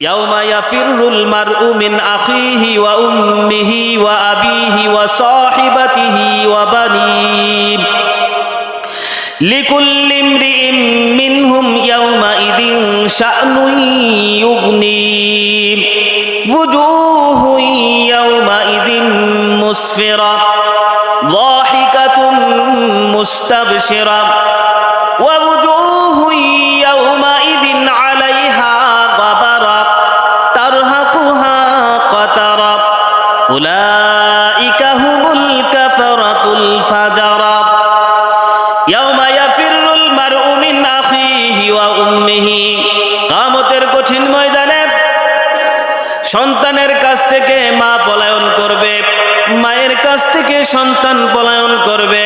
ইয়াউমা ইয়াফিরুল মারউ মিন আখিহি ওয়া উম্মিহি ওয়া আবিহি ওয়া সাহিবাতিহি ওয়া বানিহি লিকুল্লি ইমরিইম মিনহুম ইয়াউমাইযিন শা'নুন ইউগনি wujuhun yawmaidhin musfira dhahikatun mustabshira wa wujuhun yawmaidhin 'alayha ghabara tarhaquha qatara ulaika humul kafaratul fajara yawma yafirrul mar'u min akhihi wa ummihi কিয়ামতের কঠিন ময়দানে সন্তানের কাছ থেকে মা পলায়ন করবে, মায়ের কাছ থেকে সন্তান পলায়ন করবে,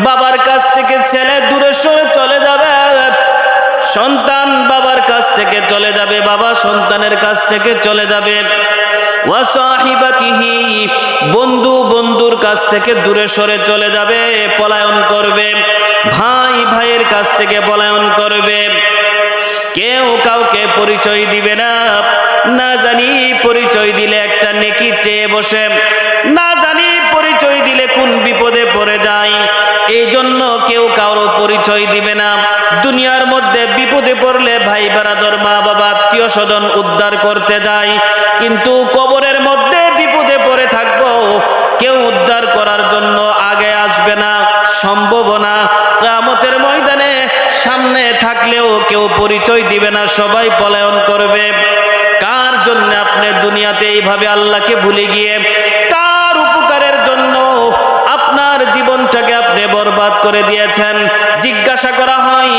বাবার কাছ থেকে ছেলে দূরে সরে চলে যাবে, সন্তান বাবার কাছ থেকে চলে যাবে, বাবা সন্তানের কাছ থেকে চলে যাবে, ওয়া সাহিবাতিহি বন্ধু বন্ধুর কাছ থেকে দূরে সরে চলে যাবে, পলায়ন করবে, ভাই ভাইয়ের কাছ থেকে পলায়ন করবে, কেউ কাউকে পরিচয় দিবে না, না জানি পরিচয় দিলে একটা নেকি চেয়ে বসে, না জানি পরিচয় দিলে কোন বিপদে পড়ে যায়, এই জন্য কেউ কারো পরিচয় দিবে না। দুনিয়ার মধ্যে বিপদে পড়লে ভাই বারাদর মা বাবা আত্মীয় স্বজন উদ্ধার করতে যায়, কিন্তু কবরের মধ্যে বিপদে পড়ে থাকবো, কেউ উদ্ধার করার জন্য আগে আসবে না, সম্ভব না। কিয়ামতের ময়দানে সামনে থাকলেও কেউ পরিচয় দিবে না, সবাই পলায়ন করবে। কার জন্য আপনি দুনিয়াতে এইভাবে আল্লাহকে ভুলে গিয়ে কার উপকারের জন্য আপনার জীবনটাকে আপনি বরবাদ করে দিয়েছেন? জিজ্ঞাসা করা হয়,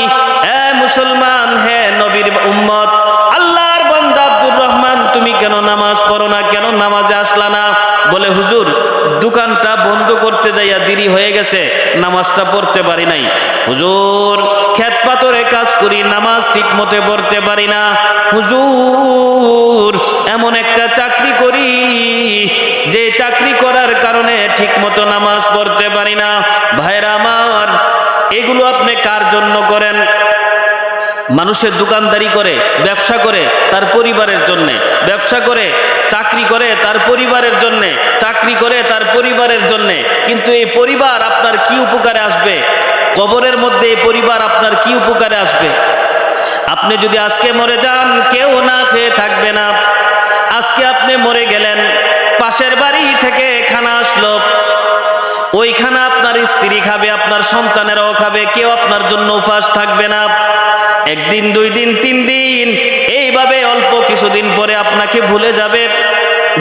হে মুসলমান, হে নবীর উম্মত, আল্লাহর বান্দা আব্দুর রহমান, তুমি কেন নামাজ পড়ো না, কেন নামাজে আসলা না? বলে, হুজুর দোকানটা বন্ধ করতে যাইয়া দেরি হয়ে গেছে, নামাজটা পড়তে পারি নাই। হুজুর ক্ষেত পাথরে কাজ করি, নামাজ ঠিক মতো পড়তে পারি না। হুজুর এমন একটা চাকরি করি যে চাকরি করার কারণে ঠিক মতো নামাজ পড়তে পারি না। ভাইরা আমার, এগুলো আপনি কার জন্য করেন? মানুষের দোকানদারি করে, ব্যবসা করে তার পরিবারের জন্যে, ব্যবসা করে, চাকরি করে তার পরিবারের জন্যে, চাকরি করে তার পরিবারের জন্যে, কিন্তু এই পরিবার আপনার কি উপকারে আসবে? কবরের মধ্যে এই পরিবার আপনার কি উপকারে আসবে? আপনি যদি আজকে মরে যান, কেউ না খেয়ে থাকবে না। আজকে আপনি মরে গেলেন, পাশের বাড়ি থেকে খানা আসলো, ওই খানা আপনার স্ত্রী খাবে, আপনার সন্তানেরাও খাবে, কেউ আপনার জন্য উপাস থাকবে না। একদিন, দুই দিন, তিন দিন, এইভাবে অল্প কিছুদিন পরে আপনাকে ভুলে যাবে।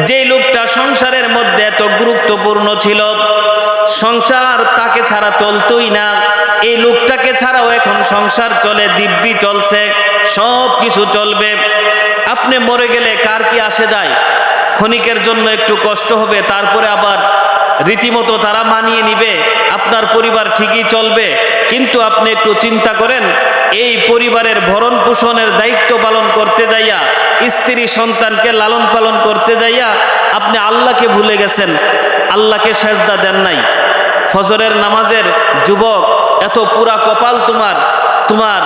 যে লোকটা সংসারের মধ্যে এত গুরুত্বপূর্ণ ছিল, সংসার তাকে ছাড়া চলতোই না, এই লোকটাকে ছাড়াও এখন সংসার চলে, দিব্যি চলছে, সব কিছু চলবে। আপনি মরে গেলে কার কি আসে যায়? ক্ষণিকের জন্য একটু কষ্ট হবে, তারপরে আবার রীতিমতো তারা মানিয়ে নিবে, আপনার পরিবার ঠিকই চলবে। কিন্তু আপনি একটু চিন্তা করেন, এই পরিবারের ভরণ পোষণের দায়িত্ব পালন করতে যাইয়া, স্ত্রী সন্তানকে লালন পালন করতে যাইয়া আপনি আল্লাহকে ভুলে গেছেন, আল্লাহকে সেজদা দেন নাই। ফজরের নামাজের যুবক, এত পুরা কপাল তোমার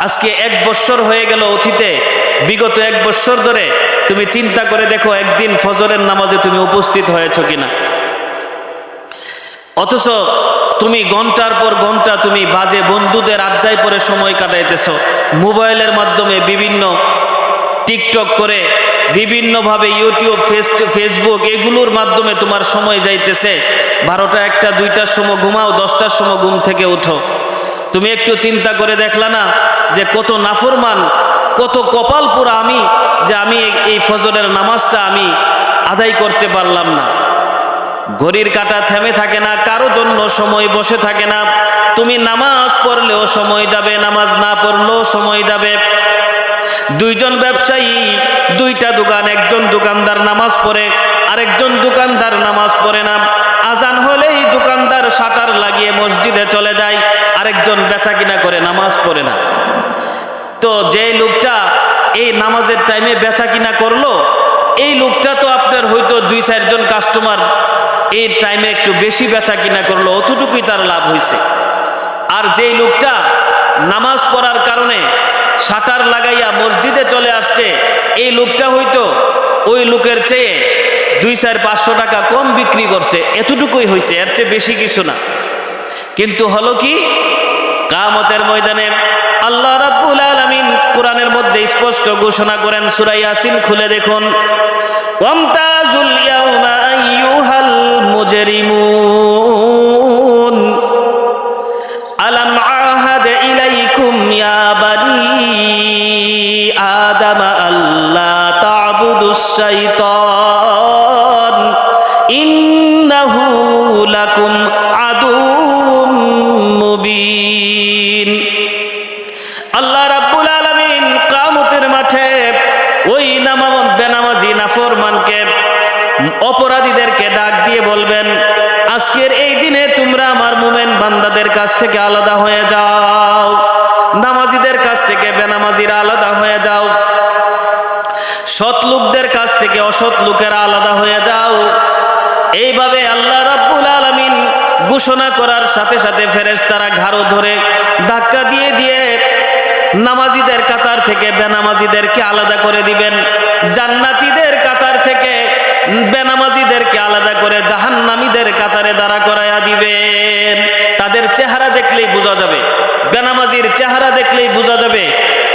আজকে 1 বৎসর হয়ে গেল অতীতে, বিগত 1 বৎসর ধরে তুমি চিন্তা করে দেখো একদিন ফজরের নামাজে তুমি উপস্থিত হয়েছ কিনা। অথচ তুমি ঘন্টার পর ঘন্টা তুমি বাজে বন্ধুদের আড্ডায় পরে সময় কাটাইতেছ, মোবাইলের মাধ্যমে বিভিন্ন টিকটক করে, বিভিন্নভাবে ইউটিউব, ফেসবুক, এগুলোর মাধ্যমে তোমার সময় যাইতেছে। 12টা, 1টা, 2টার সময় ঘুমাও, 10টার সময় ঘুম থেকে উঠো। তুমি একটু চিন্তা করে দেখলা না যে কত নাফরমান, কত কপাল পুরা আমি, যে আমি এই ফজরের নামাজটা আমি আদায় করতে পারলাম না। ঘড়ির কাঁটা থেমে থাকে না, কারো জন্য সময় বসে থাকে না। তুমি নামাজ পড়লেও সময় যাবে, নামাজ না পড়লেও সময় যাবে। 2 জন ব্যবসায়ী, 2টা দোকান, একজন দোকানদার নামাজ পড়ে, আরেকজন দোকানদার নামাজ পড়ে না। আজান হলেই দোকানদার শাটার লাগিয়ে মসজিদে চলে যায়, আরেকজন বেচা কিনা করে, নামাজ পড়ে না। তো যে লোকটা এই নামাজের টাইমে বেচা কিনা করলো, এই লোকটা তো আপনার হয়তো 2-4 জন কাস্টমার এই টাইমে একটু বেশি বেচা কিনা করলো, অতটুকুই তার লাভ হয়েছে। আর যেই লোকটা নামাজ পড়ার কারণে শাটার লাগাইয়া মসজিদে চলে আসছে, ওই লোকের চেয়ে 200-500 টাকা কম বিক্রি করছে, এতটুকুই হয়েছে, এর চেয়ে বেশি কিছু না। কিন্তু হলো কি, কিয়ামতের ময়দানে আল্লাহ রাব্বুল আলামিন কোরআনের মধ্যে স্পষ্ট ঘোষণা করেন, সূরা ইয়াসিন খুলে দেখুন, ওয়ামতাজুল ইয়াউমা আইয়ুহাল মুজরিমুন আলাম আহাদ ইলাইকুম ইয়া বানি আদম আল্লা তা'বুদুশ শাইতান ইন্নাহু লাকুম আদুউম মুবিন। আল্লাহ রাব্বুল আলামিন কিয়ামতের মাঠে ওই বেনামাজি নাফরমানকে, অপরাধীদেরকে ডাক দিয়ে বলবেন, আজকের এই দিনে তোমরা আমার মুমিন বান্দাদের কাছ থেকে আলাদা হয়ে যাও, নামাজিদের কাছ থেকে বেনামাজিরা আলাদা হয়ে যাও, সৎ লোকদের কাছ থেকে অসৎ লোকেরা আলাদা হয়ে যাও। এইভাবে আল্লাহ রাব্বুল আলামিন ঘোষণা করার সাথে সাথে ফেরেশতারা ঘাড় ধরে ধাক্কা দিয়ে দিয়ে নামাজিদের কাতার থেকে বেনামাজিদেরকে আলাদা করে দিবেন, জান্নাতীদের কাতার থেকে বেনামাজিদেরকে আলাদা করে জাহান্নামীদের কাতারে দাঁড়া করায়া দিবেন। তাদের চেহারা দেখলেই বোঝা যাবে, বেনামাজির চেহারা দেখলেই বোঝা যাবে।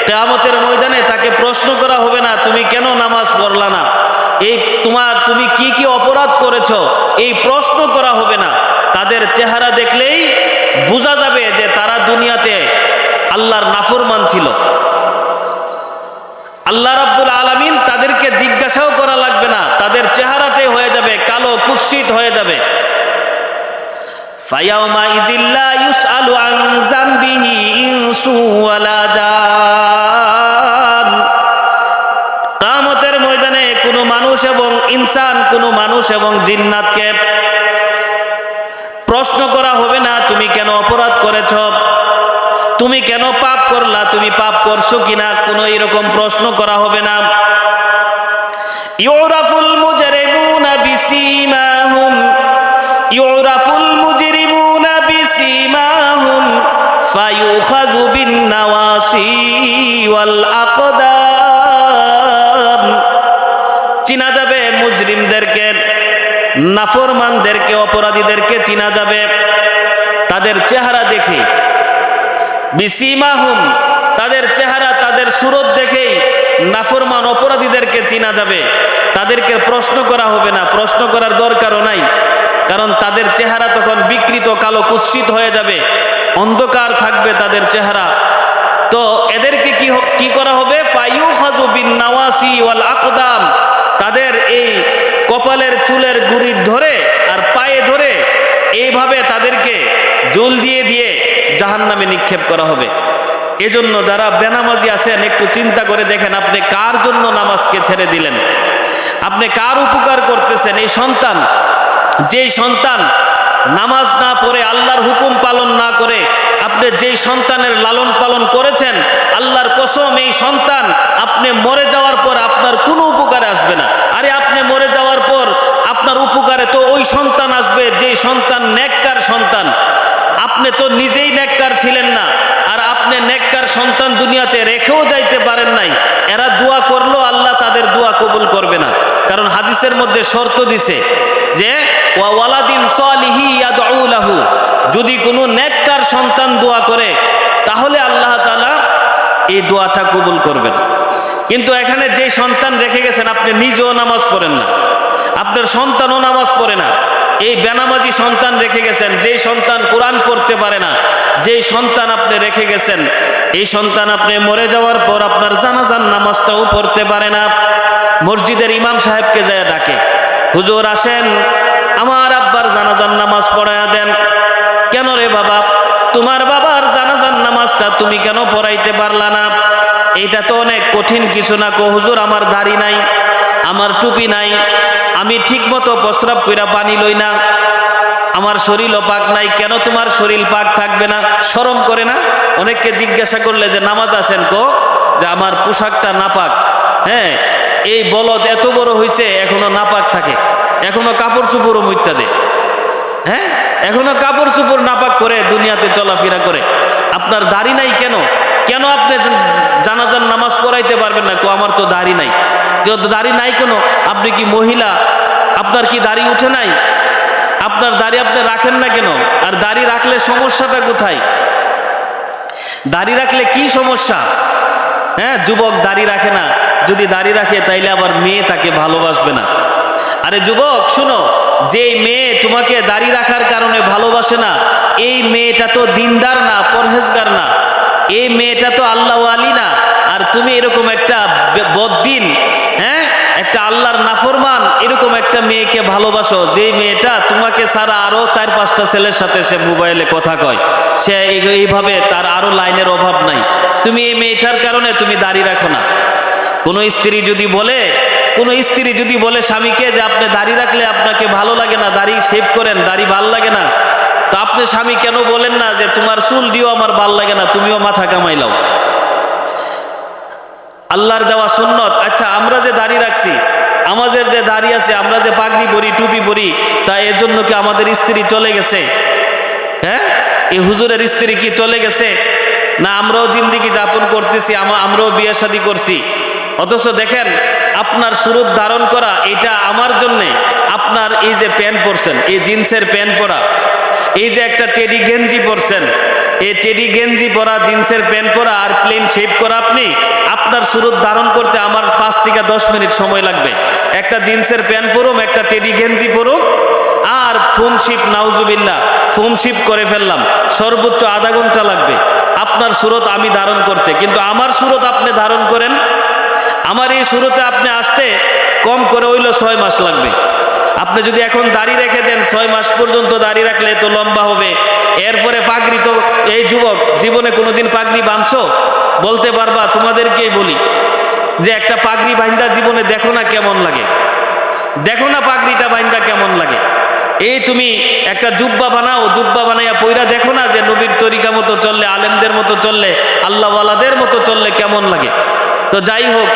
কিয়ামতের ময়দানে তাকে প্রশ্ন করা হবে না, তুমি কেন নামাজ পড়লা না, তুমি কি কি অপরাধ করেছো, এই প্রশ্ন করা হবে না। তাদের চেহারা দেখলেই বোঝা যাবে যে তারা দুনিয়াতে আল্লাহর নাফরমান ছিল। আল্লাহ রাব্বুল আলামিন তাদেরকে জিজ্ঞাসাও করা লাগবে না, তাদের চেহারাটাই হয়ে যাবে কালো কুৎসিত হয়ে যাবে। ফায়াউমা ইজিল্লা ইউসআলু আন যামবিহি ইনসু ওয়ালা জান। কিয়ামতের ময়দানে কোনো মানুষ এবং ইনসান, কোনো মানুষ এবং জিন্নাতকে প্রশ্ন করা হবে না, তুমি কেন অপরাধ করেছ, তুমি কেন পাপ করলা, তুমি পাপ করছো কিনা, কোনো এরকম প্রশ্ন করা হবে না। ইউরাফুল মুজরিমুনা বিসীমাহুম, ইউরাফুল মুজরিমুনা বিসীমাহুম ফায়ুখাযু বিন নাওয়াসি ওয়াল আকদাম। চিনা যাবে মুজরিমদেরকে, নাফরমানদেরকে, অপরাধীদেরকে চিনা যাবে তাদের চেহারা দেখে। বিসীমাহুম, তাদের চেহারা, তাদের সুরত দেখেই নাফরমান অপরাধীদেরকে চিনা যাবে। তাদেরকে প্রশ্ন করা হবে না, প্রশ্ন করার দরকারও নাই, কারণ তাদের চেহারা তখন বিকৃত, কালো কুৎসিত হয়ে যাবে, অন্ধকার থাকবে তাদের চেহারা। তো এদেরকে কি করা হবে, ফায়ুখাযু বিন নাওয়াসি ওয়াল আকদাম, তাদের এই কপালের চুলের গুড়ি ধরে আর পায়ে ধরে এইভাবে তাদেরকে জুল দিয়ে দিয়ে জাহান্নামে নিক্ষেপ করা হবে। এজন্য যারা বেনামাজি আছেন একটু চিন্তা করে দেখেন, আপনি কার জন্য নামাজকে ছেড়ে দিলেন, আপনি কার উপকার করতেছেন। এই সন্তান, যেই সন্তান নামাজ না পড়ে আল্লাহর হুকুম পালন না করে আপনি যেই সন্তানের লালন পালন করেছেন, আল্লাহর কসম এই সন্তান আপনি মরে যাওয়ার পর আপনার কোনো উপকারে আসবে না। আরে আপনি মরে যাওয়ার পর আপনার উপকারে তো ওই সন্তান আসবে যে সন্তান নেককার সন্তান। আপনি তো নিজেই নেককার ছিলেন না, আর আপনি নেককার সন্তান দুনিয়াতে রেখেও যাইতে পারেন নাই। এরা দোয়া করলো, আল্লাহ তাদের দোয়া কবুল করবে না, কারণ হাদিসের মধ্যে শর্ত দিছে যে ওয়া ওয়ালাদিন সালিহি ইয়াদউ লাহু, যদি কোনো নেককার সন্তান দোয়া করে তাহলে আল্লাহ তাআলা এই দোয়াটা কবুল করবেন। কিন্তু এখানে যে সন্তান রেখে গেছেন, আপনি নিজেও নামাজ পড়েন না, আপনার সন্তানও নামাজ পড়ে না, এই বেনামাজি সন্তান রেখে গেছেন, যেই সন্তান কোরআন পড়তে পারে না, যেই সন্তান আপনি রেখে গেছেন, এই সন্তান আপনি মরে যাওয়ার পর আপনার জানাজার নামাজটাও পড়তে পারে না। মসজিদের ইমাম সাহেবকে যায় ডাকে, হুজুর আসেন আমার আব্বার জানাজার নামাজ পড়ায়া দেন। কেন রে বাবা, তোমার বাবার জানাজার নামাজটা তুমি কেন পড়াইতে পারলা না? এইটা তো অনেক কঠিন কিছু না। কো হুজুর আমার দাড়ি নাই, আমার টুপি নাই, আমি ঠিক মতো প্রস্রাব কইরা পানি লই না, আমার শরীরও পাক নাই। কেন তোমার শরীর পাক থাকবে না? শরম করে না? অনেককে জিজ্ঞাসা করলে যে নামাজ আসেন, কো যে আমার পোশাকটা নাপাক। হ্যাঁ, এই বলদ এত বড় হইছে এখনো নাপাক থাকে, এখনো কাপড় চুপড়ও মুইত্যা দেয়। হ্যাঁ, এখনো কাপড় চুপড় নাপাক করে দুনিয়াতে চলাফেরা করে। আপনার দাড়ি নাই কেন? কেন আপনি জানাজার নামাজ পড়াইতে পারবেন না? কো আমার তো দাড়ি নাই। কেউ দাড়ি নাই কেন? আপনি কি মহিলা? আপনার কি দাড়ি উঠে নাই? আপনার দাড়ি আপনি রাখেন না কেন? আর দাড়ি রাখলে সমস্যাটা কোথায়? দাড়ি রাখলে কি সমস্যা? হ্যাঁ, যুবক দাড়ি রাখে না, যদি দাড়ি রাখে তাইলে আবার মেয়ে তাকে ভালোবাসবে না। আরে যুবক শুনো, যেই মেয়ে তোমাকে দাড়ি রাখার কারণে ভালোবাসে না, এই মেয়েটা তো দিনদার না, পরহেজগার না, এই মেয়েটা তো আল্লাহওয়ালি না। আর তুমি এরকম একটা বদ্দিন, হ্যাঁ, একটা আল্লাহর নাফরমান এরকম একটা মেয়েকে ভালোবাসো, যেই মেয়েটা তোমাকে ছাড়া আরো 4-5টা ছেলের সাথে সে মোবাইলে কথা কয়, সে এইভাবে তার আরো লাইনের অভাব নাই। তুমি এই মেয়েটার কারণে তুমি দাড়ি রাখো না। কোনো স্ত্রী যদি বলে স্বামীকে যে আপনি দাড়ি রাখলে আপনাকে ভালো লাগে না, দাড়ি শেভ করেন, দাড়ি ভাল লাগে না, তো আপনি স্বামী কেন বলেন না যে তোমার চুল দিও আমার ভাল লাগে না, তুমিও মাথা কামাইলাও? আল্লাহর দেওয়া সুন্নত। আচ্ছা, আমরা যে দাড়ি রাখছি, আমাদের যে দাড়ি আছে, আমরা যে পাগড়ি পরি, টুপি পরি, তা এর জন্য কি আমাদের স্ত্রী চলে গেছে? হ্যাঁ, এই হুজুরের স্ত্রী কি চলে গেছে? না আমরাও জিন্দেগি যাপন করতেছি, আমরাও বিয়ে শাদী করছি। অথচ দেখেন, আপনার সুরত ধারণ করা এটা আমার জন্যে, আপনার এই যে প্যান্ট পরছেন, এই জিন্সের প্যান্ট পরা, এই যে একটা টেডি গেঞ্জি পরছেন, এই টেডি গেঞ্জি পরা, জিন্সের প্যান্ট পরা আর প্লেন শেভ করা, আপনার সুরত ধারণ করতে আমার 5 থেকে 10 মিনিট সময় লাগবে। একটা জিন্সের প্যান্ট পরুম, একটা টেডি গেঞ্জি পরুম, আর ফুমশিপ, নাউজুবিল্লাহ, ফুমশিপ করে ফেললাম, সর্বোচ্চ আধা ঘন্টা লাগবে আপনার সুরত আমি ধারণ করতে। কিন্তু আমার সুরত আপনি ধারণ করেন, আমার এই সুরতে আপনি আসতে কম করে হইল 6 মাস লাগবে। আপনি যদি এখন দাড়ি রেখে দেন, 6 মাস পর্যন্ত দাড়ি রাখলে তো লম্বা হবে। এরপরে পাগড়ি, তো এই যুবক জীবনে কোনোদিন পাগড়ি বাঁধছো? বলতে পারবা? তোমাদেরকেই বলি যে একটা পাগড়ি বাইন্দা জীবনে দেখো না কেমন লাগে, দেখো না পাগড়িটা বাইন্দা কেমন লাগে। এই তুমি একটা জুব্বা বানাও, জুব্বা বানাইয়া পইরা দেখো না যে নবীর তরিকা মতো চললে, আলেমদের মতো চললে, আল্লাহওয়ালাদের মতো চললে কেমন লাগে। তো যাই হোক,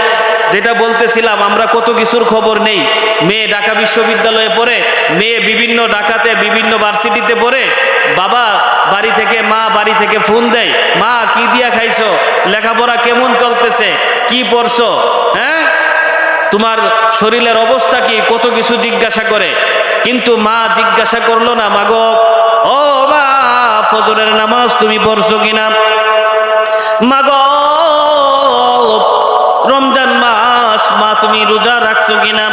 যেটা বলতেছিলাম, আমরা কত কিছুর খবর নেই। মেয়ে ঢাকা বিশ্ববিদ্যালয়ে পড়ে, মেয়ে বিভিন্ন ঢাকাতে বিভিন্ন ভার্সিটিতে পড়ে, বাবা বাড়ি থেকে, মা বাড়ি থেকে ফোন দেয়, মা কি দিয়া খাইছো, লেখাপড়া কেমন চলতেছে, কি পড়ছো, হ্যাঁ, তোমার শরীরের অবস্থা কি, কত কিছু জিজ্ঞাসা করে। কিন্তু মা জিজ্ঞাসা করলো না, মাগো ও মা ফজরের নামাজ তুমি পড়ছো কিনা, মাগো রমজান মাস মা তুমি রোজা রাখছো কিনা,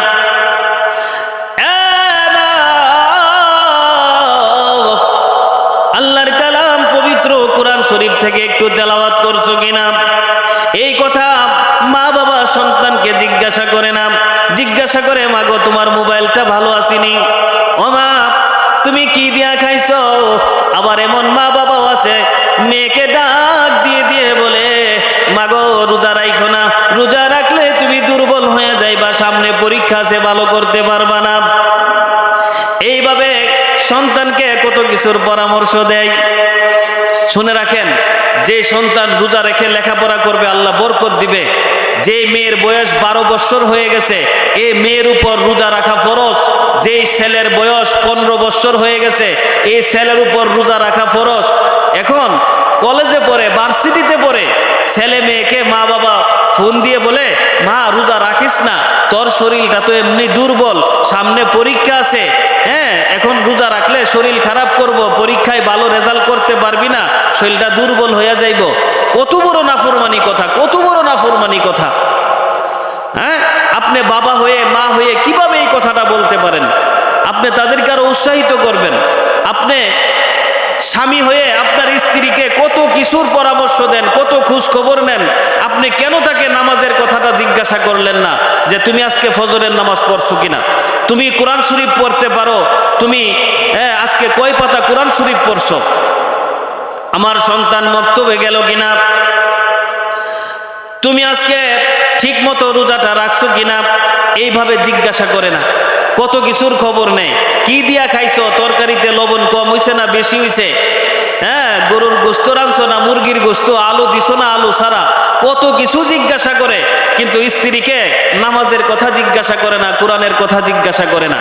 আল্লাহর কালাম পবিত্র কোরআন শরীফ থেকে একটু তেলাওয়াত করছো কিনা। এই কথা মা বাবা সন্তানকে জিজ্ঞাসা করে না, জিজ্ঞাসা করে মাগো তোমার মোবাইলটা ভালো আসেনি, ও মা তুমি কি দিয়া খাইছো। আবার এমন মা বাবাও আছে, মেয়েকে ডাক দিয়ে দিয়ে বলে মাগো রোজা রাখো না, রোজা রাখলে তুমি দুর্বল হয়ে যাইবা, সামনে পরীক্ষা আছে, ভালো করতে পারবা না। এইভাবে সন্তানকে কত কিছুর পরামর্শ দেয়। শুনে রাখেন, যে সন্তান রোজা রেখে লেখাপড়া করবে আল্লাহ বরকত দিবে। যে মেয়ের বয়স 12 বছর হয়ে গেছে, এই মেয়ের উপর রোজা রাখা ফরজ। যেই ছেলের বয়স 15 বছর হয়ে গেছে, এই ছেলের উপর রোজা রাখা ফরজ। এখন কলেজে পড়ে, ভার্সিটিতে পড়ে ছেলে মেয়েকে মা বাবা ফোন দিয়ে বলে, মা রোজা রাখিস না, তোর শরীরটা তো এমনি দুর্বল, সামনে পরীক্ষা আছে, হ্যাঁ এখন রোজা রাখলে শরীর খারাপ করব, পরীক্ষায় ভালো রেজাল্ট করতে পারবি না, শরীরটা দুর্বল হয়ে যাইব। কত বড় নাফরমানি কথা, কত বড় নাফরমানি কথা। হ্যাঁ, আপনি বাবা হয়ে, মা হয়ে কিভাবে এই কথাটা বলতে পারেন? আপনি তাদেরকে আরো উৎসাহিত করবেন। আপনি স্বামী হয়ে আপনার স্ত্রীকে কত কিছুর পরামর্শ দেন, কত খোঁজ খবর নেন, আপনি কেন তাকে নামাজের কথাটা জিজ্ঞাসা করলেন না যে তুমি আজকে ফজরের নামাজ পড়ছো কিনা, তুমি কোরআন শরীফ পড়তে পারো, তুমি আজকে কয় পাতা কোরআন শরীফ পড়ছো, আমার সন্তান মক্তবে গেল কিনা, তুমি আজকে ঠিক মতো রোজাটা রাখছো কিনা, এইভাবে জিজ্ঞাসা করে না। কত কিছুর খবর নেই, কি দিয়া খাইছো, তরকারিতে লবণ কম হইছে না বেশি হইছে, হ্যাঁ গরুর গোস্ত রাঁধছো না মুরগির গোস্ত, আলু দিছো না আলু ছাড়া, কত কিছু জিজ্ঞাসা করে। কিন্তু স্ত্রীকে নামাজের কথা জিজ্ঞাসা করে না, কোরআনের কথা জিজ্ঞাসা করে না।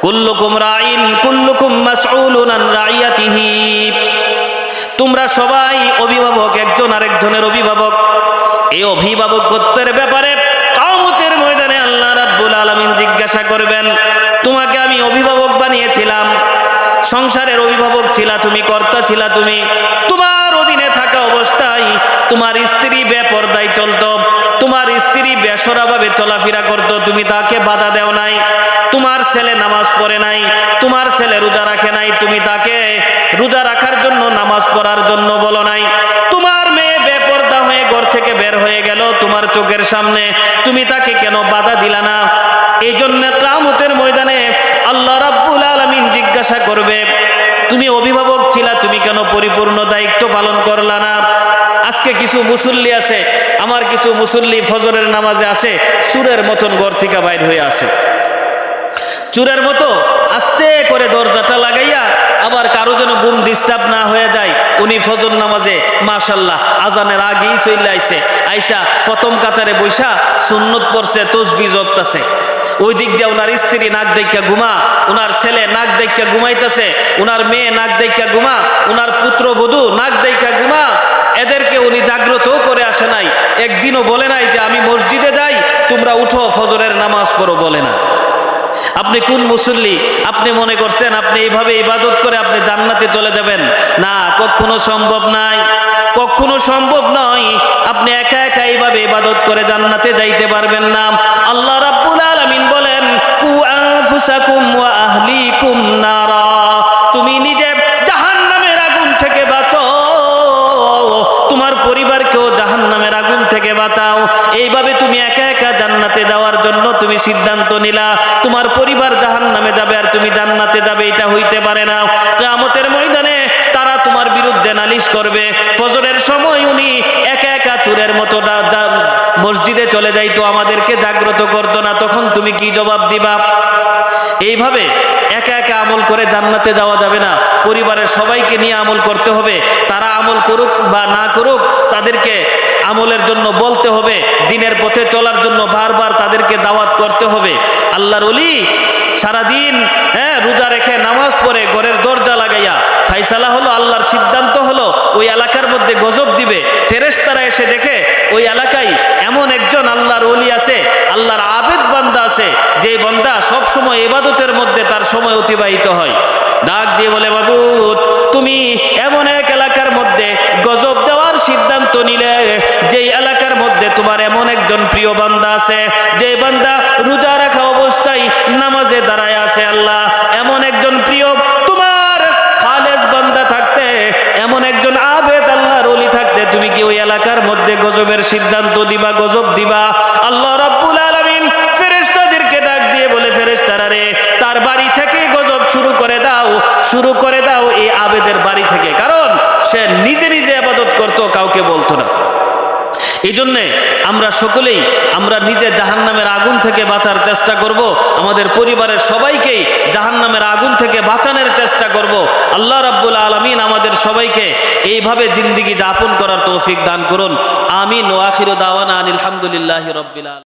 কুল্লুকুম রাইন কুল্লুকুম মাসউলুন আন রাইয়াতিহি, তোমরা সবাই অভিভাবক, একজন আরেকজনের অভিভাবক। এই অভিভাবকত্বের ব্যাপারে কিয়ামতের সংসারের অভিভাবক ছিলা তুমি, কর্তা ছিলা তুমি, তোমার অধীনে থাকা অবস্থায় তোমার স্ত্রী বেপরদায় চলতো, তোমার স্ত্রী বেসরাভাবে চলাফেরা করতো, তুমি তাকে বাধা দেও নাই। তোমার ছেলে নামাজ পড়ে নাই, তোমার ছেলে রোজা রাখে নাই, তুমি তাকে রোজা রাখার জন্য, নামাজ পড়ার জন্য বলো নাই। তোমার মেয়ে বেপরদা হয়ে ঘর থেকে বের হয়ে গেল তোমার চোখের সামনে, তুমি তাকে কেন বাধা দিলা না? এই জন্য কিয়ামতের ময়দানে আল্লাহ রাব্বুল আলামিন জিজ্ঞাসা করবে, তুমি অভিভাবক ছিলা, তুমি কেন পরিপূর্ণ দায়িত্ব পালন করলা না? আজকে কিছু মুসল্লি আছে, আমার কিছু মুসল্লি ফজরের নামাজে আসে, চুরের মতন ঘর থেকে বাইর হয়ে আসে, চুরের মতো আস্তে করে দরজাটা লাগাইয়া, আবার কারো যেন ঘুম ডিস্টার্ব না হয়ে যায়, উনি ফজর নামাজে মাশাআল্লাহ আজানের আগেই চলে আইছে, আইসা প্রথম কাতারে বৈশা সুন্নত পড়ছে, তসবিহ জপতাছে। ওই দিক দিয়ে ওনার স্ত্রী নাক ডাইকা ঘুমা, ওনার ছেলে নাক ডাইকা ঘুমাইতেছে, ওনার মেয়ে নাক ডাইকা ঘুমা, ওনার পুত্রবধূ নাক ডাইকা ঘুমা। এদেরকে উনি জাগ্রতও করে আসে নাই, একদিনও বলে নাই যে আমি মসজিদে যাই, তোমরা উঠো ফজরের নামাজ পড়ো, বলে না। আপনি কোন মুসল্লি? আপনি মনে করছেন আপনি এইভাবে ইবাদত করে আপনি জান্নাতে চলে যাবেন? না, কখনো সম্ভব নাই, কখনো সম্ভব নয়। আপনি একা একা এইভাবে ইবাদত করে জান্নাতে যাইতে পারবেন না। আল্লাহ রাব্বুল আলামিন বলেন, কু আনফুসাকুম ওয়া আহলিকুম নারা, তুমি নিজে জাহান্নামের আগুন থেকে বাঁচো, তোমার পরিবারকেও জাহান্নামের আগুন থেকে বাঁচাও। এইভাবে তুমি একা একা জান্নাতে যাওয়ার জন্য তুমি সিদ্ধান্ত নিলা, তোমার পরিবার জাহান্নামে যাবে আর তুমি জান্নাতে যাবে, এটা হইতে পারে না। কিয়ামতের ময়দানে তারা তোমার বিরুদ্ধে নালিশ করবে। ফজরের সময় উনি একা একা চোরের মতো মসজিদে চলে যাইতো, আমাদেরকে জাগ্রত করতো না, তখন তুমি কি জবাব দিবা? এইভাবে একা একা আমল করে জান্নাতে যাওয়া যাবে না, পরিবারের সবাইকে নিয়ে আমল করতে হবে। তারা আমল করুক বা না করুক, তাদেরকে আমলের জন্য বলতে হবে, দিনের পথে চলার জন্য বারবার তাদেরকে দাওয়াত করতে হবে। আল্লাহর ওলি সারাদিন রোজা রেখে নামাজ পড়ে ঘরের দরজা লাগাইয়া, ফাইসালা হলো, আল্লাহর সিদ্ধান্ত হলো ওই এলাকার মধ্যে গজব দিবে। ফেরেশতারা এসে দেখে ওই এলাকায় এমন একজন আল্লাহর ওলি আছে, আল্লাহর আবেদ বান্দা আছে, যে বান্দা সব সময় ইবাদতের মধ্যে তার সময় অতিবাহিত হয়। ডাক দিয়ে বলে, মাবুদ তুমি এমন এক এলাকার মধ্যে গজব দেওয়ার সিদ্ধান্ত নিলে, যেই এলাকার মধ্যে তোমার এমন একজন প্রিয় বান্দা আছে, যে বান্দা রোজা রাখা অবস্থায় নামাজে দাঁড়ায় আছে। আল্লাহ, এমন একজন প্রিয় তোমার খালেস বান্দা থাকতে, এমন একজন আবেদ আল্লাহর ওলি থাকতে, তুমি কি ওই এলাকার মধ্যে গজবের সিদ্ধান্ত দিবা, গজব দিবা? আল্লাহ রাব্বুল আলামিন ফেরেশতাদেরকে ডাক দিয়ে বলে, ফেরেশতারা রে, তার বাড়ি থেকে গজব শুরু করে দাও, শুরু করে দাও এই আবেদের বাড়ি থেকে, কারণ সে নিজে নিজে ইবাদত করতো, কাউকে বলতো না। এই জন্যে আমরা সকলেই আমরা নিজে জাহান্নামের আগুন থেকে বাঁচার চেষ্টা করব, আমাদের পরিবারের সবাইকেই জাহান্নামের আগুন থেকে বাঁচানোর চেষ্টা করব। আল্লাহ রাব্বুল আলামিন আমাদের সবাইকে এইভাবে জিন্দেগি যাপন করার তৌফিক দান করুন। আমিন। ওয়া আখিরু দাওয়ানা আনিল হামদুলিল্লাহি রাব্বিল আলামিন।